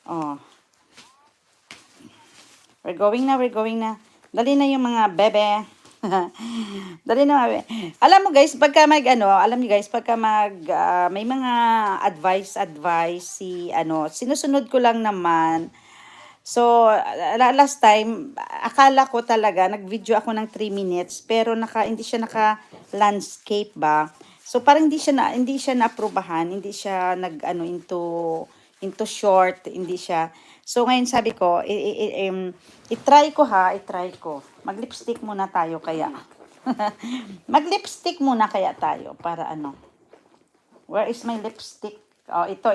Oh. We're going na. Dali na yung mga bebe. Dali na mga bebe. Alam mo guys, pagka may mga advice si sinusunod ko lang naman. So, last time, akala ko talaga, nag-video ako ng 3 minutes, pero hindi siya naka-landscape ba? So, parang hindi siya na-aprobahan, hindi siya into short, hindi siya. So, ngayon sabi ko, i-try ko. Mag-lipstick muna tayo kaya. Mag-lipstick muna kaya tayo para ano. Where is my lipstick? Oh, ito.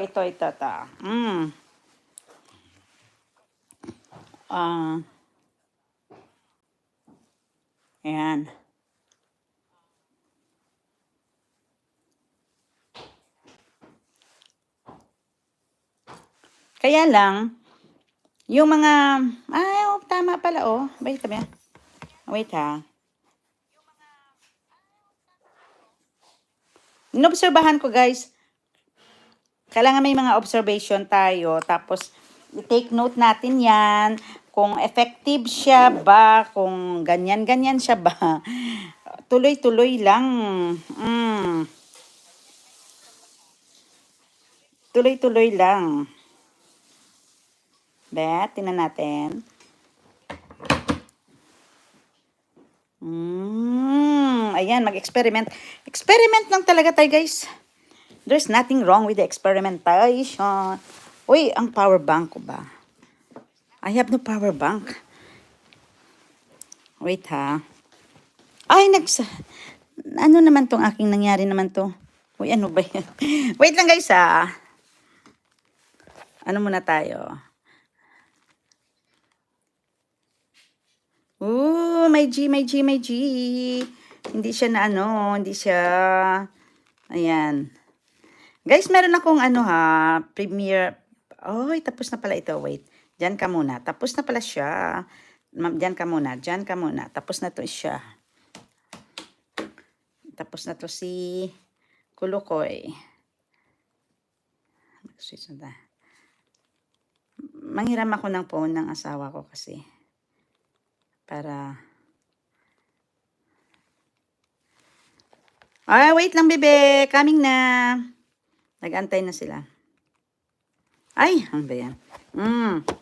Ayan. Kaya lang, yung mga, tama pala, oh. Wait ha. Inobserbahan ko, guys. Kailangan may mga observation tayo, tapos i-take note natin yan, kung effective siya ba, kung ganyan siya ba. Tuloy-tuloy lang. Tuloy-tuloy lang. Bet, tingnan natin. Ayan, mag-experiment. Experiment lang talaga tayo, guys. There's nothing wrong with the experimentation. Uy, ang power bank ko ba? I have no power bank. Wait ha. Ay, ano naman tong aking nangyari naman to? Uy, ano ba yan? Wait lang guys ha. Ano muna tayo? Ooh, may G. Hindi siya hindi siya. Ayan. Guys, meron akong Premiere. Oy, tapos na pala ito. Wait. Diyan ka muna. Tapos na pala siya. Diyan ka muna. Tapos na to siya. Tapos na to si Kulukoy. Manghiram ako ng phone ng asawa ko kasi. Para... wait lang, bebe. Coming na. Nag-antay na sila. Ay, ano ba yan?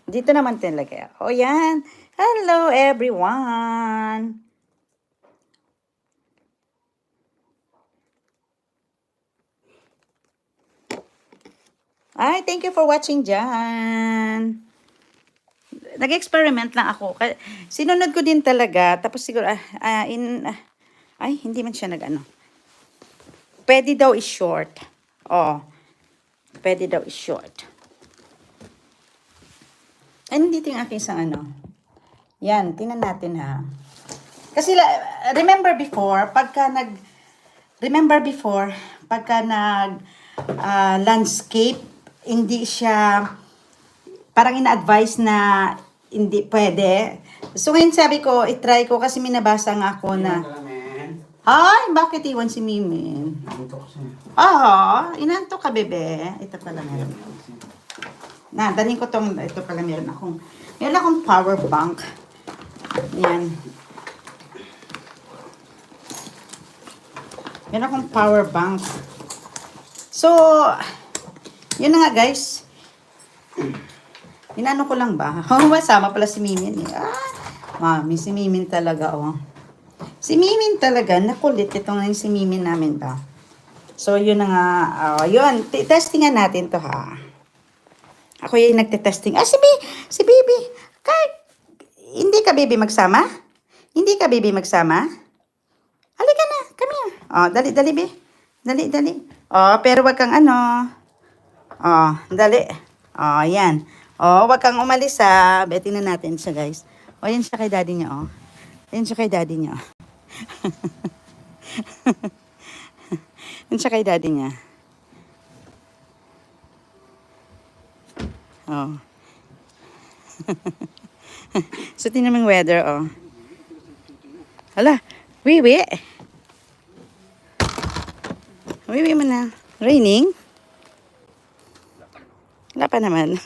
Dito naman talaga. O, yan. Hello, everyone. Ay, thank you for watching dyan. Nag-experiment lang ako. Sinunod ko din talaga. Tapos siguro, ay, hindi man siya Pwede daw i-short. Pwede daw i-short. Dito yung aking isang Yan, tingnan natin ha. Kasi, remember before, pagka landscape, hindi siya, parang ina-advise na hindi pwede. So, ngayon sabi ko, i-try ko kasi minabasa nga ako na, ay, bakit iwan si Mimin? Inanto ka, bebe. Ito pala meron. Daling ko ito pala meron akong power bank. Yan. Meron akong power bank. So, yun na nga, guys. Inano ko lang ba? Masama pala si Mimin. Mami, si Mimin talaga, Si Mimin talaga, nakulit itong si Mimin namin ba. So, yun na nga. Yun, testingan natin to ha. Ako yung nagte-testing. Si Baby. Hindi ka, Baby, magsama? Halika na, come here. Dali, Be. Dali. Pero wag kang dali. Yan. Wag kang umalis ha. Tingnan natin siya, guys. Yan siya kay daddy niya, Yan siya kay daddy niya. Yan siya kay daddy niya. So, tingnan mo yung weather, Hala, wiwi mo na. Raining? Wala pa naman.